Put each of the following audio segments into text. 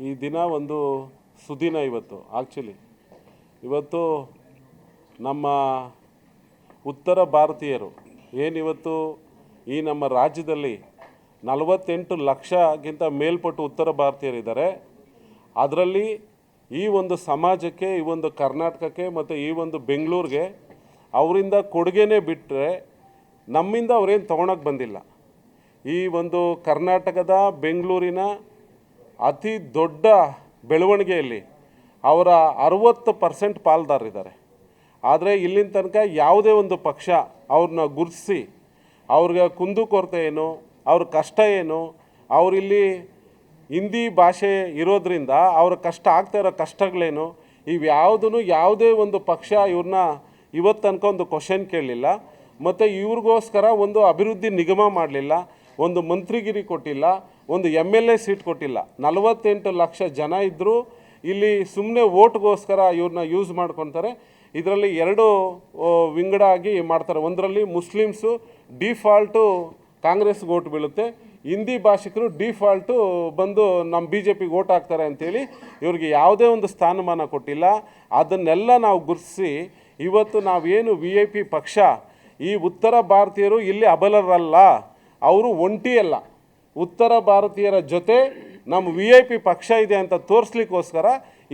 ಈ ದಿನ ಒಂದು ಸುದಿನ ಇವತ್ತು. ಇವತ್ತು ನಮ್ಮ ಉತ್ತರ ಭಾರತೀಯರು ಏನಿವತ್ತು ಈ ನಮ್ಮ ರಾಜ್ಯದಲ್ಲಿ 48 ಲಕ್ಷಕ್ಕಿಂತ ಮೇಲ್ಪಟ್ಟು ಉತ್ತರ ಭಾರತೀಯರಿದ್ದಾರೆ. ಅದರಲ್ಲಿ ಈ ಒಂದು ಸಮಾಜಕ್ಕೆ, ಈ ಒಂದು ಕರ್ನಾಟಕಕ್ಕೆ ಮತ್ತು ಈ ಒಂದು ಬೆಂಗಳೂರಿಗೆ ಅವರಿಂದ ಕೊಡುಗೆನೇ ಬಿಟ್ಟರೆ ನಮ್ಮಿಂದ ಅವರೇನು ತೊಗೊಳಕ್ಕೆ ಬಂದಿಲ್ಲ. ಈ ಒಂದು ಕರ್ನಾಟಕದ ಬೆಂಗಳೂರಿನ ಅತಿ ದೊಡ್ಡ ಬೆಳವಣಿಗೆಯಲ್ಲಿ ಅವರ 60% ಪಾಲ್ದಾರರಿದ್ದಾರೆ. ಆದರೆ ಇಲ್ಲಿನ ತನಕ ಯಾವುದೇ ಒಂದು ಪಕ್ಷ ಅವ್ರನ್ನ ಗುರುತಿಸಿ ಅವ್ರಿಗೆ ಕುಂದುಕೊರತೆ ಏನು, ಅವ್ರ ಕಷ್ಟ ಏನು, ಅವರಿಲ್ಲಿ ಹಿಂದಿ ಭಾಷೆ ಇರೋದ್ರಿಂದ ಅವ್ರ ಕಷ್ಟ ಆಗ್ತಾ ಇರೋ ಕಷ್ಟಗಳೇನು, ಇವ್ಯಾವುದೂ ಯಾವುದೇ ಒಂದು ಪಕ್ಷ ಇವ್ರನ್ನ ಇವತ್ತು ತನಕ ಒಂದು ಕ್ವಶನ್ ಕೇಳಲಿಲ್ಲ. ಮತ್ತು ಇವ್ರಿಗೋಸ್ಕರ ಒಂದು ಅಭಿವೃದ್ಧಿ ನಿಗಮ ಮಾಡಲಿಲ್ಲ, ಒಂದು ಮಂತ್ರಿಗಿರಿ ಕೊಟ್ಟಿಲ್ಲ, ಒಂದು MLA ಸೀಟ್ ಕೊಟ್ಟಿಲ್ಲ. 48 ಲಕ್ಷ ಜನ ಇದ್ದರೂ ಇಲ್ಲಿ ಸುಮ್ಮನೆ ಓಟ್ಗೋಸ್ಕರ ಇವ್ರನ್ನ ಯೂಸ್ ಮಾಡ್ಕೊತಾರೆ. ಇದರಲ್ಲಿ ಎರಡು ವಿಂಗಡ ಆಗಿ ಮಾಡ್ತಾರೆ. ಒಂದರಲ್ಲಿ ಮುಸ್ಲಿಮ್ಸು ಡಿಫಾಲ್ಟು ಕಾಂಗ್ರೆಸ್ಗೆ ಓಟ್ ಬೀಳುತ್ತೆ, ಹಿಂದಿ ಭಾಷಿಕರು ಡಿಫಾಲ್ಟು ಬಂದು ನಮ್ಮ BJPಗೆ ಓಟ್ ಹಾಕ್ತಾರೆ ಅಂಥೇಳಿ ಇವ್ರಿಗೆ ಯಾವುದೇ ಒಂದು ಸ್ಥಾನಮಾನ ಕೊಟ್ಟಿಲ್ಲ. ಅದನ್ನೆಲ್ಲ ನಾವು ಗುರುತಿಸಿ ಇವತ್ತು ನಾವೇನು VIP ಪಕ್ಷ, ಈ ಉತ್ತರ ಭಾರತೀಯರು ಇಲ್ಲಿ ಅಬಲರಲ್ಲ, ಅವರು ಒಂಟಿಯಲ್ಲ, ಉತ್ತರ ಭಾರತೀಯರ ಜೊತೆ ನಮ್ಮ VIP ಪಕ್ಷ ಇದೆ ಅಂತ ತೋರಿಸ್ಲಿಕ್ಕೋಸ್ಕರ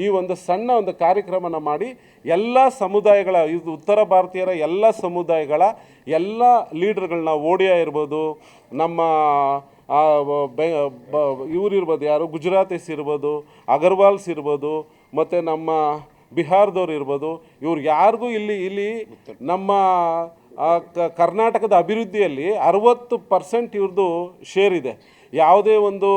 ಈ ಒಂದು ಸಣ್ಣ ಒಂದು ಕಾರ್ಯಕ್ರಮನ ಮಾಡಿ ಎಲ್ಲ ಸಮುದಾಯಗಳ, ಇದು ಉತ್ತರ ಭಾರತೀಯರ ಎಲ್ಲ ಸಮುದಾಯಗಳ ಎಲ್ಲ ಲೀಡರ್ಗಳನ್ನ, ಓಡಿಯಾ ಇರ್ಬೋದು, ನಮ್ಮ ಇವರಿರ್ಬೋದು, ಯಾರು ಗುಜರಾತೀಸ್ ಇರ್ಬೋದು, ಅಗರ್ವಾಲ್ಸ್ ಇರ್ಬೋದು, ಮತ್ತು ನಮ್ಮ ಬಿಹಾರದವ್ರು ಇರ್ಬೋದು, ಇವ್ರು ಯಾರಿಗೂ ಇಲ್ಲಿ ನಮ್ಮ ಕರ್ನಾಟಕದ ಅಭಿವೃದ್ಧಿಯಲ್ಲಿ 60% ಇವ್ರದ್ದು ಶೇರ್ ಇದೆ. ಯಾವುದೇ ಒಂದು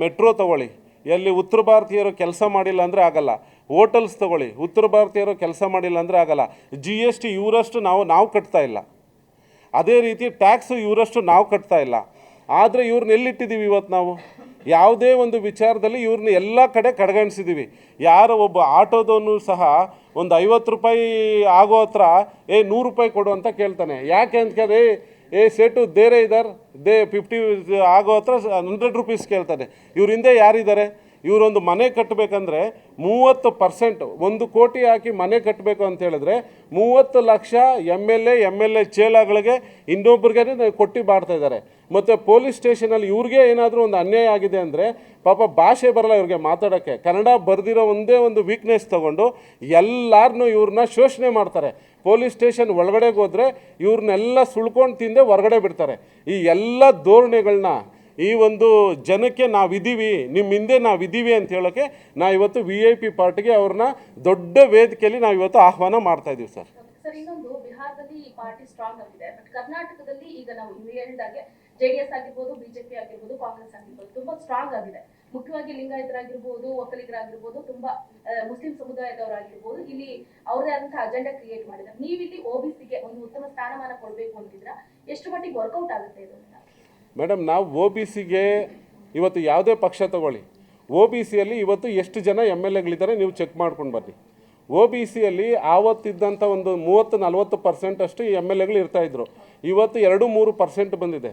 ಮೆಟ್ರೋ ತಗೊಳ್ಳಿ, ಎಲ್ಲಿ ಉತ್ತರ ಭಾರತೀಯರು ಕೆಲಸ ಮಾಡಿಲ್ಲ ಅಂದರೆ ಆಗಲ್ಲ. ಹೋಟೆಲ್ಸ್ ತಗೊಳ್ಳಿ, ಉತ್ತರ ಭಾರತೀಯರು ಕೆಲಸ ಮಾಡಿಲ್ಲ ಅಂದರೆ ಆಗಲ್ಲ. GST ಇವರಷ್ಟು ನಾವು ಕಟ್ತಾ ಇಲ್ಲ. ಅದೇ ರೀತಿ ಟ್ಯಾಕ್ಸು ಇವರಷ್ಟು ನಾವು ಕಟ್ತಾ ಇಲ್ಲ. ಆದರೆ ಇವ್ರನ್ನ ಎಲ್ಲಿಟ್ಟಿದ್ದೀವಿ ಇವತ್ತು ನಾವು? ಯಾವುದೇ ಒಂದು ವಿಚಾರದಲ್ಲಿ ಇವ್ರನ್ನ ಎಲ್ಲ ಕಡೆ ಕಡೆಗಣಿಸಿದ್ದೀವಿ. ಯಾರೋ ಒಬ್ಬ ಆಟೋದವನು ಸಹ ಒಂದು 50 ರೂಪಾಯಿ ಆಗೋ ಹತ್ರ 100 ರೂಪಾಯಿ ಕೊಡು ಅಂತ ಕೇಳ್ತಾನೆ. ಯಾಕೆ ಅಂತ ಕೇಳಿದ್ರೆ ಸೇಟು ದೇರೆ ಇದ್ದಾರೆ, 50 ಆಗೋ ಹತ್ರ 100 ರೂಪೀಸ್ ಕೇಳ್ತಾನೆ. ಇವ್ರ ಹಿಂದೆ ಯಾರಿದ್ದಾರೆ? ಇವರೊಂದು ಮನೆ ಕಟ್ಟಬೇಕಂದ್ರೆ 30%, 1 ಕೋಟಿ ಹಾಕಿ ಮನೆ ಕಟ್ಟಬೇಕು ಅಂತ ಹೇಳಿದ್ರೆ 30 ಲಕ್ಷ MLA ಚೇಲಾಗಳಿಗೆ ಇನ್ನೊಬ್ರಿಗೆ ಕೊಟ್ಟು ಮಾಡ್ತಾ ಇದ್ದಾರೆ. ಮತ್ತು ಪೊಲೀಸ್ ಸ್ಟೇಷನಲ್ಲಿ ಇವ್ರಿಗೆ ಏನಾದರೂ ಒಂದು ಅನ್ಯಾಯ ಆಗಿದೆ ಅಂದರೆ ಪಾಪ ಭಾಷೆ ಬರಲ್ಲ ಇವ್ರಿಗೆ ಮಾತಾಡೋಕ್ಕೆ, ಕನ್ನಡ ಬರೆದಿರೋ ಒಂದೇ ಒಂದು ವೀಕ್ನೆಸ್ ತೊಗೊಂಡು ಎಲ್ಲರನ್ನೂ ಇವ್ರನ್ನ ಶೋಷಣೆ ಮಾಡ್ತಾರೆ. ಪೊಲೀಸ್ ಸ್ಟೇಷನ್ ಒಳಗಡೆಗೆ ಹೋದರೆ ಇವ್ರನ್ನೆಲ್ಲ ಸುಳ್ಕೊಂಡು ತಿಂದೆ ಹೊರಗಡೆ ಬಿಡ್ತಾರೆ. ಈ ಎಲ್ಲ ಧೋರಣೆಗಳನ್ನ ಈ ಒಂದು ಜನಕ್ಕೆ ನಾವಿದ್ದೀವಿ, ನಿಮ್ಮ ಹಿಂದೆ ನಾವಿದ್ದೀವಿ ಅಂತ ಹೇಳೋಕ್ಕೆ ಇವತ್ತು VIP ಪಾರ್ಟಿಗೆ ಅವ್ರನ್ನ ದೊಡ್ಡ ವೇದಿಕೆಯಲ್ಲಿ ಇವತ್ತು ಆಹ್ವಾನ ಮಾಡ್ತಾ ಇದ್ದೀವಿ ಸರ್. ಸರ್, ಇನ್ನೊಂದು, ಬಿಹಾರದಲ್ಲಿ ಈ ಪಾರ್ಟಿ ಸ್ಟ್ರಾಂಗ್ ಆಗಿದೆ, ಬಟ್ ಕರ್ನಾಟಕದಲ್ಲಿ ಈಗ ನಾವು ಹೇಳಿದಾಗೆ JDS ಆಗಿರ್ಬೋದು, BJP ಆಗಿರ್ಬೋದು, ಕಾಂಗ್ರೆಸ್ ಆಗಿರ್ಬೋದು ತುಂಬಾ ಸ್ಟ್ರಾಂಗ್ ಆಗಿದೆ. ಮುಖ್ಯವಾಗಿ ಲಿಂಗಾಯತರಾಗಿರ್ಬೋದು, ಒಕ್ಕಲಿಗರಾಗಿರ್ಬೋದು, ತುಂಬಾ ಮುಸ್ಲಿಂ ಸಮುದಾಯದವರಾಗಿರ್ಬೋದು, ಇಲ್ಲಿ ಅವರದೇ ಆದಂತಹ ಅಜೆಂಡಾ ಕ್ರಿಯೇಟ್ ಮಾಡಿದ್ದಾರೆ. ನೀವಿಲ್ಲಿ OBCಗೆ ಒಂದು ಉತ್ತಮ ಸ್ಥಾನಮಾನ ಕೊಡಬೇಕು ಅಂತಿದ್ರೆ ಎಷ್ಟು ಮಟ್ಟಿಗೆ ವರ್ಕೌಟ್ ಆಗುತ್ತೆ ಇದು? ಮೇಡಮ್, ನಾವು OBCಗೆ ಇವತ್ತು ಯಾವುದೇ ಪಕ್ಷ ತಗೊಳ್ಳಿ, OBCಯಲ್ಲಿ ಇವತ್ತು ಎಷ್ಟು ಜನ MLAಗಳಿದ್ದಾರೆ ನೀವು ಚೆಕ್ ಮಾಡ್ಕೊಂಡು ಬನ್ನಿ. OBCಯಲ್ಲಿ ಆವತ್ತಿದ್ದಂಥ ಒಂದು 30-40% ಅಷ್ಟು MLAಗಳು ಇರ್ತಾಯಿದ್ರು. ಇವತ್ತು 2-3% ಬಂದಿದೆ.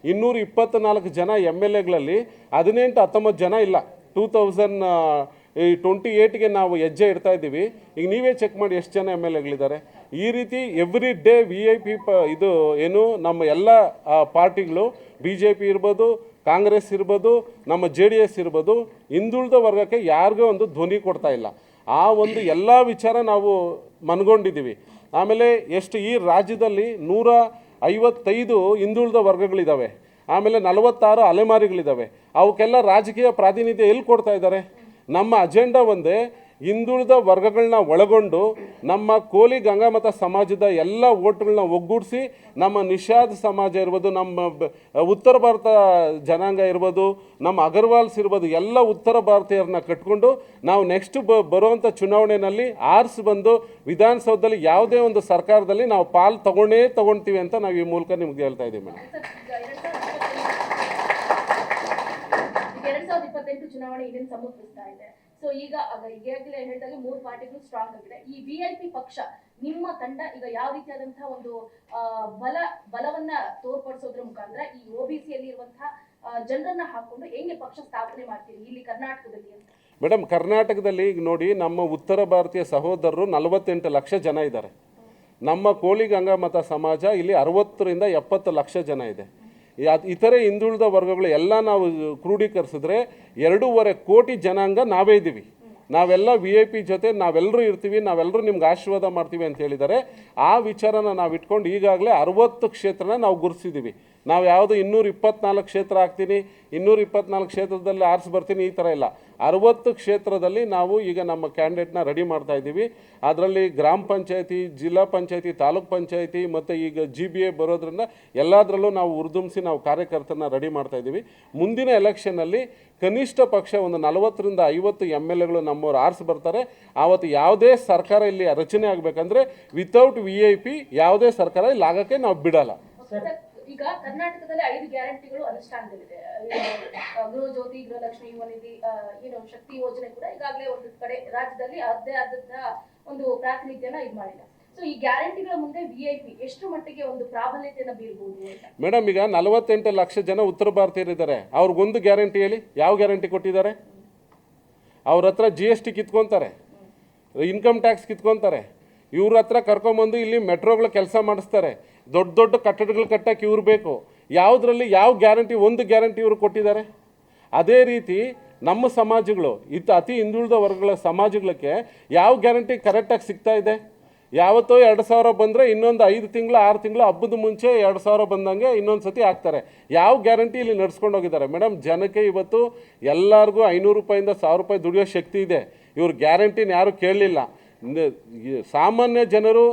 224 ಜನ MLAಗಳಲ್ಲಿ 18-19 ಜನ ಇಲ್ಲ. 2028ಗೆ ನಾವು ಹೆಜ್ಜೆ ಇಡ್ತಾ ಇದ್ದೀವಿ. ಈಗ ನೀವೇ ಚೆಕ್ ಮಾಡಿ ಎಷ್ಟು ಜನ MLAಗಳಿದ್ದಾರೆ. ಈ ರೀತಿ ಎವ್ರಿ ಡೇ VIP ಇದು ಏನು ನಮ್ಮ ಎಲ್ಲ ಪಾರ್ಟಿಗಳು, BJP ಇರ್ಬೋದು, ಕಾಂಗ್ರೆಸ್ ಇರ್ಬೋದು, ನಮ್ಮ JDS ಇರ್ಬೋದು, ಹಿಂದುಳಿದ ವರ್ಗಕ್ಕೆ ಯಾರಿಗೂ ಒಂದು ಧ್ವನಿ ಕೊಡ್ತಾ ಇಲ್ಲ. ಆ ಒಂದು ಎಲ್ಲ ವಿಚಾರ ನಾವು ಮನಗೊಂಡಿದ್ದೀವಿ. ಆಮೇಲೆ ಎಷ್ಟು ಈ ರಾಜ್ಯದಲ್ಲಿ 155 ಹಿಂದುಳಿದ ವರ್ಗಗಳಿದ್ದಾವೆ, ಆಮೇಲೆ 46 ಅಲೆಮಾರಿಗಳಿದ್ದಾವೆ. ಅವಕ್ಕೆಲ್ಲ ರಾಜಕೀಯ ಪ್ರಾತಿನಿಧ್ಯ ಎಲ್ಲಿ ಕೊಡ್ತಾ ಇದ್ದಾರೆ? ನಮ್ಮ ಅಜೆಂಡಾ ಒಂದೇ, ಹಿಂದುಳಿದ ವರ್ಗಗಳನ್ನ ಒಳಗೊಂಡು ನಮ್ಮ ಕೋಲಿ ಗಂಗಾಮತ ಸಮಾಜದ ಎಲ್ಲ ಓಟ್ಗಳನ್ನ ಒಗ್ಗೂಡಿಸಿ ನಮ್ಮ ನಿಷಾದ್ ಸಮಾಜ ಇರ್ಬೋದು, ನಮ್ಮ ಉತ್ತರ ಭಾರತ ಜನಾಂಗ ಇರ್ಬೋದು, ನಮ್ಮ ಅಗರ್ವಾಲ್ಸ್ ಇರ್ಬೋದು, ಎಲ್ಲ ಉತ್ತರ ಭಾರತೀಯರನ್ನ ಕಟ್ಕೊಂಡು ನಾವು ನೆಕ್ಸ್ಟ್ ಬರುವಂಥ ಚುನಾವಣೆಯಲ್ಲಿ ಆರಿಸಿ ಬಂದು ವಿಧಾನಸೌಧದಲ್ಲಿ ಯಾವುದೇ ಒಂದು ಸರ್ಕಾರದಲ್ಲಿ ನಾವು ಪಾಲು ತಗೊಳ್ತೀವಿ ಅಂತ ನಾವು ಈ ಮೂಲಕ ನಿಮ್ಗೆ ಹೇಳ್ತಾ ಇದ್ದೀವಿ ಮೇಡಮ್. 2028 ಚುನಾವಣೆ ಇನ್ನೇನು ಸಮೀಪಿಸ್ತಾ ಇದೆ. ಸೊ ಈಗ ಈಗಾಗಲೇ ಹೇಳಿದಾಗೆ 3 ಪಾರ್ಟಿಗಳು ಸ್ಟ್ರಾಂಗ್ ಆಗಿದೆ. ಈ VIP ಪಕ್ಷ, ನಿಮ್ಮ ತಂಡ ಈಗ ಯಾವ ರೀತಿಯಾದಂತಹ ಒಂದು ಬಲವನ್ನ ತೋರ್ಪಡಿಸೋದ್ರ ಮುಖಾಂತರ ಈ OBCಯಲ್ಲಿ ಇರುವಂತಹ ಜನರನ್ನ ಹಾಕೊಂಡು ಹೆಂಗೆ ಪಕ್ಷ ಸ್ಥಾಪನೆ ಮಾಡ್ತೀರಿ ಇಲ್ಲಿ ಕರ್ನಾಟಕದಲ್ಲಿ ಅಂತ? ಮೇಡಮ್, ಕರ್ನಾಟಕದಲ್ಲಿ ಈಗ ನೋಡಿ, ನಮ್ಮ ಉತ್ತರ ಭಾರತೀಯ ಸಹೋದರರು 48 ಲಕ್ಷ ಜನ ಇದ್ದಾರೆ. ನಮ್ಮ ಕೋಳಿ ಗಂಗಾಮತ ಸಮಾಜ ಇಲ್ಲಿ 60ರಿಂದ 70 ಲಕ್ಷ ಜನ ಇದೆ. ಇತರೆ ಹಿಂದುಳಿದ ವರ್ಗಗಳು ಎಲ್ಲ ನಾವು ಕ್ರೋಢೀಕರಿಸಿದ್ರೆ 2.5 ಕೋಟಿ ಜನಾಂಗ ನಾವೇ ಇದ್ದೀವಿ. ನಾವೆಲ್ಲ VIP ಜೊತೆ ನಾವೆಲ್ಲರೂ ಇರ್ತೀವಿ, ನಾವೆಲ್ಲರೂ ನಿಮ್ಗೆ ಆಶೀರ್ವಾದ ಮಾಡ್ತೀವಿ ಅಂತ ಹೇಳಿದ್ದಾರೆ. ಆ ವಿಚಾರನ ನಾವು ಇಟ್ಕೊಂಡು ಈಗಾಗಲೇ 60 ಕ್ಷೇತ್ರನ ನಾವು ಗುರುತಿಸಿದ್ದೀವಿ. ನಾವು ಯಾವುದು 224 ಕ್ಷೇತ್ರ ಆಗ್ತೀನಿ, 224 ಕ್ಷೇತ್ರದಲ್ಲಿ ಆರಿಸಿ ಬರ್ತೀನಿ, ಈ ಥರ ಇಲ್ಲ. 60 ಕ್ಷೇತ್ರದಲ್ಲಿ ನಾವು ಈಗ ನಮ್ಮ ಕ್ಯಾಂಡಿಡೇಟ್ನ ರೆಡಿ ಮಾಡ್ತಾ ಇದ್ದೀವಿ. ಅದರಲ್ಲಿ ಗ್ರಾಮ ಪಂಚಾಯತಿ, ಜಿಲ್ಲಾ ಪಂಚಾಯತಿ, ತಾಲೂಕ್ ಪಂಚಾಯತಿ ಮತ್ತು ಈಗ GBA ಬರೋದ್ರಿಂದ ಎಲ್ಲದರಲ್ಲೂ ನಾವು ಉರ್ದುಂಬಿಸಿ ನಾವು ಕಾರ್ಯಕರ್ತರನ್ನ ರೆಡಿ ಮಾಡ್ತಾ ಇದ್ದೀವಿ. ಮುಂದಿನ ಎಲೆಕ್ಷನ್ನಲ್ಲಿ ಕನಿಷ್ಠ ಪಕ್ಷ ಒಂದು 40ರಿಂದ 50 MLAಗಳು ನಮ್ಮವ್ರು ಆರಿಸಿ ಬರ್ತಾರೆ. ಆವತ್ತು ಯಾವುದೇ ಸರ್ಕಾರ ಇಲ್ಲಿ ರಚನೆ ಆಗಬೇಕಂದ್ರೆ ವಿತೌಟ್ VIP ಯಾವುದೇ ಸರ್ಕಾರ ಇಲ್ಲಿ ಆಗೋಕ್ಕೆ ನಾವು ಬಿಡಲ್ಲ. ಈಗ ಕರ್ನಾಟಕದಲ್ಲಿ 5 ಗ್ಯಾರಂಟಿಗಳು ಅನುಷ್ಠಾನದಲ್ಲಿದೆ. ಗೃಹ ಜ್ಯೋತಿ, ಗೃಹಲಕ್ಷ್ಮಿ, ಯುವನಿಧಿ, ಶಕ್ತಿ ಯೋಜನೆ ಕೂಡ ಈಗಾಗಲೇ ಒಂದು ಕಡೆ ರಾಜ್ಯದಲ್ಲಿ ಅದೇ ಆದಂತ ಒಂದು ಪ್ರಾತಿನಿಧ್ಯನ ಇದು ಮಾಡಿಲ್ಲ. ಸೊ ಈ ಗ್ಯಾರಂಟಿಗಳ ಮುಂದೆ VIP ಎಷ್ಟು ಮಟ್ಟಿಗೆ ಒಂದು ಪ್ರಾಬಲ್ಯತೆಯನ್ನು ಬೀರಬಹುದು ಅಂತ? ಮೇಡಮ್, ಈಗ 48 ಲಕ್ಷ ಜನ ಉತ್ತರ ಭಾರತೀಯರಿದ್ದಾರೆ. ಅವ್ರಿಗೊಂದು ಗ್ಯಾರಂಟಿ ಹೇಳಿ, ಯಾವ ಗ್ಯಾರಂಟಿ ಕೊಟ್ಟಿದ್ದಾರೆ? ಅವ್ರ ಹತ್ರ GST ಕಿತ್ಕೊತಾರೆ, ಇನ್ಕಮ್ ಟ್ಯಾಕ್ಸ್ ಕಿತ್ಕೊತಾರೆ. ಇವ್ರ ಹತ್ರ ಕರ್ಕೊಂಬಂದು ಇಲ್ಲಿ ಮೆಟ್ರೋಗಳ ಕೆಲಸ ಮಾಡಿಸ್ತಾರೆ. ದೊಡ್ಡ ದೊಡ್ಡ ಕಟ್ಟಡಗಳು ಕಟ್ಟಕ್ಕೆ ಇವ್ರು ಬೇಕು. ಯಾವುದರಲ್ಲಿ ಯಾವ ಗ್ಯಾರಂಟಿ, ಒಂದು ಗ್ಯಾರಂಟಿ ಇವರು ಕೊಟ್ಟಿದ್ದಾರೆ? ಅದೇ ರೀತಿ ನಮ್ಮ ಸಮಾಜಗಳು, ಅತಿ ಹಿಂದುಳಿದ ವರ್ಗಗಳ ಸಮಾಜಗಳಿಗೆ ಯಾವ ಗ್ಯಾರಂಟಿ ಕರೆಕ್ಟಾಗಿ ಸಿಗ್ತಾ ಇದೆ? ಯಾವತ್ತೋ 2000 ಬಂದರೆ ಇನ್ನೊಂದು 5 ತಿಂಗಳು 6 ತಿಂಗಳು ಹಬ್ಬದ ಮುಂಚೆ 2000 ಬಂದಂಗೆ ಇನ್ನೊಂದು ಸತಿ ಹಾಕ್ತಾರೆ. ಯಾವ ಗ್ಯಾರಂಟಿ ಇಲ್ಲಿ ನಡ್ಸ್ಕೊಂಡು ಹೋಗಿದ್ದಾರೆ? ಮೇಡಮ್, ಜನಕ್ಕೆ ಇವತ್ತು ಎಲ್ಲರಿಗೂ 500 ರೂಪಾಯಿಂದ 1000 ರೂಪಾಯಿ ದುಡಿಯೋ ಶಕ್ತಿ ಇದೆ. ಇವ್ರ ಗ್ಯಾರಂಟಿನ ಯಾರೂ ಕೇಳಲಿಲ್ಲ. ಸಾಮಾನ್ಯ ಜನರು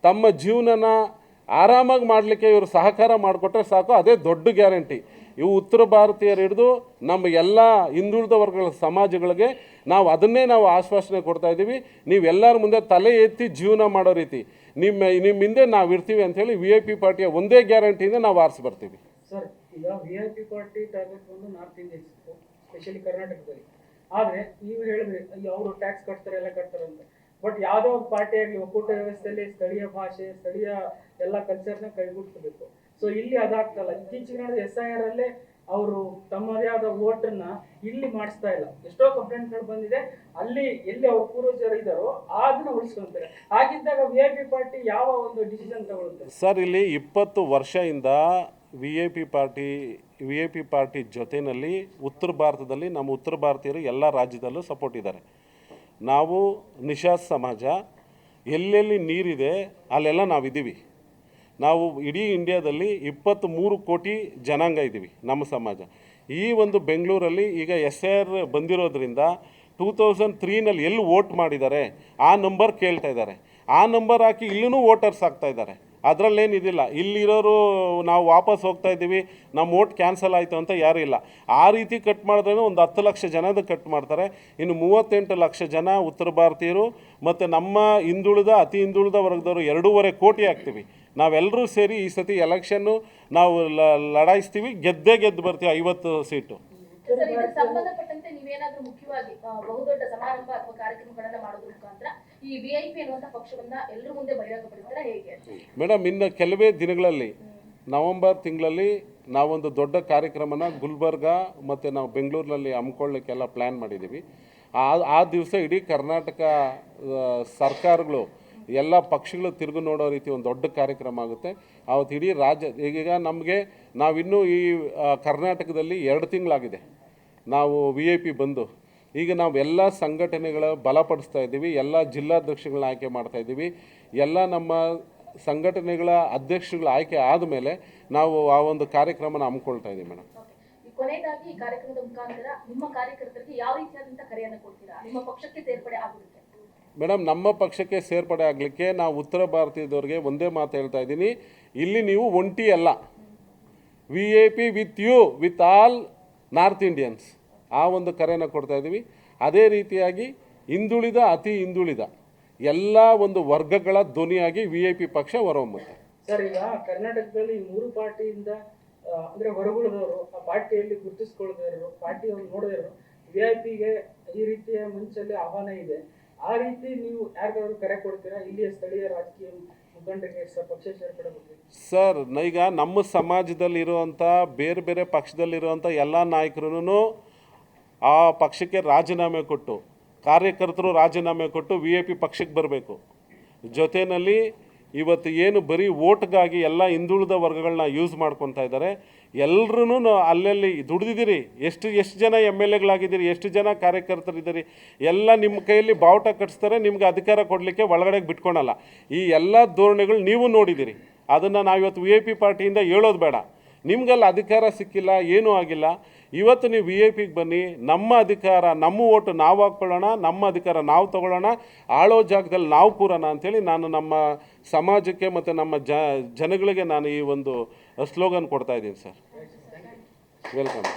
ತಮ್ಮ ಜೀವನನ ಆರಾಮಾಗಿ ಮಾಡಲಿಕ್ಕೆ ಇವರು ಸಹಕಾರ ಮಾಡಿಕೊಟ್ರೆ ಸಾಕು, ಅದೇ ದೊಡ್ಡ ಗ್ಯಾರಂಟಿ. ಇವು ಉತ್ತರ ಭಾರತೀಯರು ಹಿಡಿದು ನಮ್ಮ ಎಲ್ಲ ಹಿಂದುಳಿದ ವರ್ಗಗಳ ಸಮಾಜಗಳಿಗೆ ನಾವು ಅದನ್ನೇ ನಾವು ಆಶ್ವಾಸನೆ ಕೊಡ್ತಾ ಇದ್ದೀವಿ. ನೀವೆಲ್ಲರ ಮುಂದೆ ತಲೆ ಎತ್ತಿ ಜೀವನ ಮಾಡೋ ರೀತಿ ನಿಮ್ಮ ಹಿಂದೆ ನಾವು ಇರ್ತೀವಿ ಅಂಥೇಳಿ VIP ಪಾರ್ಟಿಯ ಒಂದೇ ಗ್ಯಾರಂಟಿಯಿಂದ ನಾವು ಆರಿಸಿ ಬರ್ತೀವಿ. ಸರ್, ಈಗ VIP ಪಾರ್ಟಿ ಟಾರ್ಗೆಟ್ ಒಂದು ನಾರ್ತ್ ಇಂಡಿಯನ್ಸ್, ಸ್ಪೆಷಲಿ ಕರ್ನಾಟಕದಲ್ಲಿ. ಆದರೆ ನೀವು ಹೇಳಿದ್ರಿ ಅವರು ಟ್ಯಾಕ್ಸ್ ಕಟ್ತಾರೆ, ಎಲ್ಲ ಕಟ್ತಾರೆ ಅಂತ. ಬಟ್ ಯಾವುದೋ ಒಂದು ಪಾರ್ಟಿ ಆಗಲಿ ಒಕ್ಕೂಟ ವ್ಯವಸ್ಥೆಯಲ್ಲಿ ಸ್ಥಳೀಯ ಭಾಷೆ, ಸ್ಥಳೀಯ ಎಲ್ಲ ಕಲ್ಚರ್ನ ಕೈಗೂಡಿಸಬೇಕು. ಸೊ ಇಲ್ಲಿ ಅದಾಗ್ತಲ್ಲ. ಇತ್ತೀಚೆಗೆ SIR ಅಲ್ಲೇ ಅವರು ತಮ್ಮದೇ ಆದ ವೋಟರ್ನ ಇಲ್ಲಿ ಮಾಡಿಸ್ತಾ ಇಲ್ಲ. ಎಷ್ಟೋ ಕಂಪ್ಲೇಂಟ್ಗಳು ಬಂದಿದೆ. ಅಲ್ಲಿ ಎಲ್ಲಿ ಅವ್ರ ಪೂರ್ವಜರು ಇದ್ದಾರೋ ಅದನ್ನ ಉಳಿಸ್ಕೊಂತಾರೆ. ಹಾಗಿದ್ದಾಗ VIP ಪಾರ್ಟಿ ಯಾವ ಒಂದು ಡಿಸಿಷನ್ ತಗೊಳುತ್ತೆ? ಸರ್, ಇಲ್ಲಿ 20 ವರ್ಷದಿಂದ VIP ಪಾರ್ಟಿ ಜೊತೆಯಲ್ಲಿ ಉತ್ತರ ಭಾರತದಲ್ಲಿ ನಮ್ಮ ಉತ್ತರ ಭಾರತೀಯರು ಎಲ್ಲ ರಾಜ್ಯದಲ್ಲೂ ಸಪೋರ್ಟ್ ಇದ್ದಾರೆ. ನಾವು ನಿಶಾದ್ ಸಮಾಜ, ಎಲ್ಲೆಲ್ಲಿ ನೀರಿದೆ ಅಲ್ಲೆಲ್ಲ ನಾವಿದ್ದೀವಿ. ನಾವು ಇಡೀ ಇಂಡಿಯಾದಲ್ಲಿ 23 ಕೋಟಿ ಜನಾಂಗ ಇದ್ದೀವಿ ನಮ್ಮ ಸಮಾಜ. ಈ ಒಂದು ಬೆಂಗಳೂರಲ್ಲಿ ಈಗ SIR ಬಂದಿರೋದ್ರಿಂದ 2003ನಲ್ಲಿ ಎಲ್ಲಿ ವೋಟ್ ಮಾಡಿದ್ದಾರೆ ಆ ನಂಬರ್ ಕೇಳ್ತಾ ಇದ್ದಾರೆ. ಆ ನಂಬರ್ ಹಾಕಿ ಇಲ್ಲೂ ವೋಟರ್ಸ್ ಆಗ್ತಾ ಇದ್ದಾರೆ. ಅದರಲ್ಲೇನಿದಿಲ್ಲ. ಇಲ್ಲಿರೋರು ನಾವು ವಾಪಸ್ ಹೋಗ್ತಾ ಇದ್ದೀವಿ, ನಮ್ಮ ವೋಟ್ ಕ್ಯಾನ್ಸಲ್ ಆಯಿತು ಅಂತ ಯಾರೂ ಇಲ್ಲ. ಆ ರೀತಿ ಕಟ್ ಮಾಡಿದ್ರೆ ಒಂದು 10 ಲಕ್ಷ ಜನದ ಕಟ್ ಮಾಡ್ತಾರೆ. ಇನ್ನು 38 ಲಕ್ಷ ಜನ ಉತ್ತರ ಭಾರತೀಯರು ಮತ್ತು ನಮ್ಮ ಅತಿ ಹಿಂದುಳಿದ ವರ್ಗದವರು 2.5 ಕೋಟಿ ಆಗ್ತೀವಿ. ನಾವೆಲ್ಲರೂ ಸೇರಿ ಈ ಸತಿ ಎಲೆಕ್ಷನ್ನು ನಾವು ಲಡಾಯಿಸ್ತೀವಿ, ಗೆದ್ದು ಬರ್ತೀವಿ 50 ಸೀಟು. ಸರ್, ಇದಕ್ಕೆ ಸಂಬಂಧಪಟ್ಟಂತೆ ನೀವೇನಾದ್ರೂ ಮುಖ್ಯವಾಗಿ ಬಹುದೊಡ್ಡ ಸಮಾರಂಭ ಅಥವಾ ಕಾರ್ಯಕ್ರಮಗಳನ್ನ ಮಾಡೋದ್ರ ಮುಖಾಂತರ ಈ VIP ಅನ್ನುವಂಥ ಪಕ್ಷವನ್ನ ಎಲ್ಲರ ಮುಂದೆ ಬಹಿರಂಗಪಡಿಸ್ತಾರ ಹೇಗೆ? ಮೇಡಮ್, ಇನ್ನು ಕೆಲವೇ ದಿನಗಳಲ್ಲಿ ನವೆಂಬರ್ ತಿಂಗಳಲ್ಲಿ ನಾವೊಂದು ದೊಡ್ಡ ಕಾರ್ಯಕ್ರಮನ ಗುಲ್ಬರ್ಗ ಮತ್ತು ನಾವು ಬೆಂಗಳೂರಿನಲ್ಲಿ ಹಮ್ಮಿಕೊಳ್ಳಿಕ್ಕೆಲ್ಲ ಪ್ಲ್ಯಾನ್ ಮಾಡಿದ್ದೀವಿ. ಆ ದಿವಸ ಇಡೀ ಕರ್ನಾಟಕ ಸರ್ಕಾರಗಳು ಎಲ್ಲ ಪಕ್ಷಗಳು ತಿರುಗು ನೋಡೋ ರೀತಿ ಒಂದು ದೊಡ್ಡ ಕಾರ್ಯಕ್ರಮ ಆಗುತ್ತೆ. ಆವತ್ತು ಇಡೀ ರಾಜ್ಯ, ಈಗ ನಾವಿನ್ನೂ ಈ ಕರ್ನಾಟಕದಲ್ಲಿ 2 ತಿಂಗಳಾಗಿದೆ ನಾವು VIP ಬಂದು. ಈಗ ನಾವು ಎಲ್ಲ ಸಂಘಟನೆಗಳ ಬಲಪಡಿಸ್ತಾ ಇದ್ದೀವಿ, ಎಲ್ಲ ಜಿಲ್ಲಾಧ್ಯಕ್ಷಗಳನ್ನ ಆಯ್ಕೆ ಮಾಡ್ತಾ ಇದ್ದೀವಿ. ಎಲ್ಲ ನಮ್ಮ ಸಂಘಟನೆಗಳ ಅಧ್ಯಕ್ಷಗಳ ಆಯ್ಕೆ ಆದಮೇಲೆ ನಾವು ಆ ಒಂದು ಕಾರ್ಯಕ್ರಮನ ಹಮ್ಮಿಕೊಳ್ತಾ ಇದ್ದೀವಿ ಮೇಡಮ್. ಕೊನೆಯದಾಗಿ ಈ ಕಾರ್ಯಕ್ರಮದ ಮುಖಾಂತರ ನಿಮ್ಮ ಕಾರ್ಯಕರ್ತರಿಗೆ ಯಾವ ರೀತಿಯಾದಂಥ ಕರೆಯನ್ನು ಕೊಡ್ತೀರಾ ನಿಮ್ಮ ಪಕ್ಷಕ್ಕೆ ಸೇರ್ಪಡೆ ಆಗೋದಕ್ಕೆ? ಮೇಡಮ್, ನಮ್ಮ ಪಕ್ಷಕ್ಕೆ ಸೇರ್ಪಡೆ ಆಗಲಿಕ್ಕೆ ನಾವು ಉತ್ತರ ಭಾರತೀಯದವ್ರಿಗೆ ಒಂದೇ ಮಾತು ಹೇಳ್ತಾ ಇದ್ದೀನಿ, ಇಲ್ಲಿ ನೀವು ಒಂಟಿ ಅಲ್ಲ. VIP with you, with all north Indians, ಆ ಒಂದು ಕರೆಯನ್ನು ಕೊಡ್ತಾ ಇದ್ದೀವಿ. ಅದೇ ರೀತಿಯಾಗಿ ಅತಿ ಹಿಂದುಳಿದ ಎಲ್ಲ ಒಂದು ವರ್ಗಗಳ ಧ್ವನಿಯಾಗಿ VIP ಪಕ್ಷ ಹೊರಹೊಮ್ಮುತ್ತೆ. ಸರ್, ಈಗ ಕರ್ನಾಟಕದಲ್ಲಿ 3 ಪಾರ್ಟಿಯಿಂದ ಅಂದ್ರೆ ಹೊರಗುಳಿದವರು, ಆ ಪಾರ್ಟಿಯಲ್ಲಿ ಗುರುತಿಸ್ಕೊಳ್ಳೋದವರು, ಪಾರ್ಟಿಯನ್ನು ನೋಡಿದವರು VIP-ಗೆ ಈ ರೀತಿಯ ಮುಂಚೆಲ್ಲೇ ಆಹ್ವಾನ ಇದೆ. ಆ ರೀತಿ ನೀವು ಯಾರಿಗಾದ್ರು ಕರೆ ಕೊಡ್ತೀರಾ? ಇಲ್ಲಿಯ ಸ್ಥಳೀಯ ರಾಜಕೀಯ ಮುಖಂಡರಿಗೆ ಪಕ್ಷ ಸೇರ್ಪಡೆ ಬಗ್ಗೆ? ಸರ್ ಈಗ ನಮ್ಮ ಸಮಾಜದಲ್ಲಿರುವಂಥ ಬೇರೆ ಬೇರೆ ಪಕ್ಷದಲ್ಲಿರುವಂಥ ಎಲ್ಲ ನಾಯಕರೂ ಆ ಪಕ್ಷಕ್ಕೆ ರಾಜೀನಾಮೆ ಕೊಟ್ಟು, ಕಾರ್ಯಕರ್ತರು ರಾಜೀನಾಮೆ ಕೊಟ್ಟು VIP ಪಕ್ಷಕ್ಕೆ ಬರಬೇಕು. ಜೊತೆಯಲ್ಲಿ ಇವತ್ತು ಏನು ಬರೀ ಓಟ್ಗಾಗಿ ಎಲ್ಲ ಹಿಂದುಳಿದ ವರ್ಗಗಳನ್ನ ಯೂಸ್ ಮಾಡ್ಕೊತಾ ಇದ್ದಾರೆ. ಎಲ್ಲರೂ ಅಲ್ಲಲ್ಲಿ ದುಡಿದಿದ್ದೀರಿ, ಎಷ್ಟು ಜನ MLAಗಳಾಗಿದ್ದೀರಿ, ಎಷ್ಟು ಜನ ಕಾರ್ಯಕರ್ತರಿದ್ದೀರಿ, ಎಲ್ಲ ನಿಮ್ಮ ಕೈಯಲ್ಲಿ ಬಾವುಟ ಕಟ್ಟಿಸ್ತಾರೆ, ನಿಮ್ಗೆ ಅಧಿಕಾರ ಕೊಡಲಿಕ್ಕೆ ಒಳಗಡೆ ಬಿಟ್ಕೊಳಲ್ಲ. ಈ ಎಲ್ಲ ಧೋರಣೆಗಳು ನೀವು ನೋಡಿದ್ದೀರಿ. ಅದನ್ನು ನಾವಿವತ್ತು VIP ಪಾರ್ಟಿಯಿಂದ ಹೇಳೋದು ಬೇಡ. ನಿಮ್ಗೆಲ್ಲ ಅಧಿಕಾರ ಸಿಕ್ಕಿಲ್ಲ, ಏನೂ ಆಗಿಲ್ಲ. ಇವತ್ತು ನೀವು VIPಗೆ ಬನ್ನಿ, ನಮ್ಮ ಅಧಿಕಾರ, ನಮ್ಮ ಓಟು ನಾವು ಹಾಕ್ಕೊಳ್ಳೋಣ, ನಮ್ಮ ಅಧಿಕಾರ ನಾವು ತಗೊಳ್ಳೋಣ, ಆಳೋ ಜಾಗದಲ್ಲಿ ನಾವು ಕೂರೋಣ ಅಂಥೇಳಿ ನಾನು ನಮ್ಮ ಸಮಾಜಕ್ಕೆ ಮತ್ತು ನಮ್ಮ ಜನಗಳಿಗೆ ನಾನು ಈ ಒಂದು ಸ್ಲೋಗನ್ ಕೊಡ್ತಾ ಇದ್ದೀನಿ ಸರ್. ವೆಲ್ಕಮ್.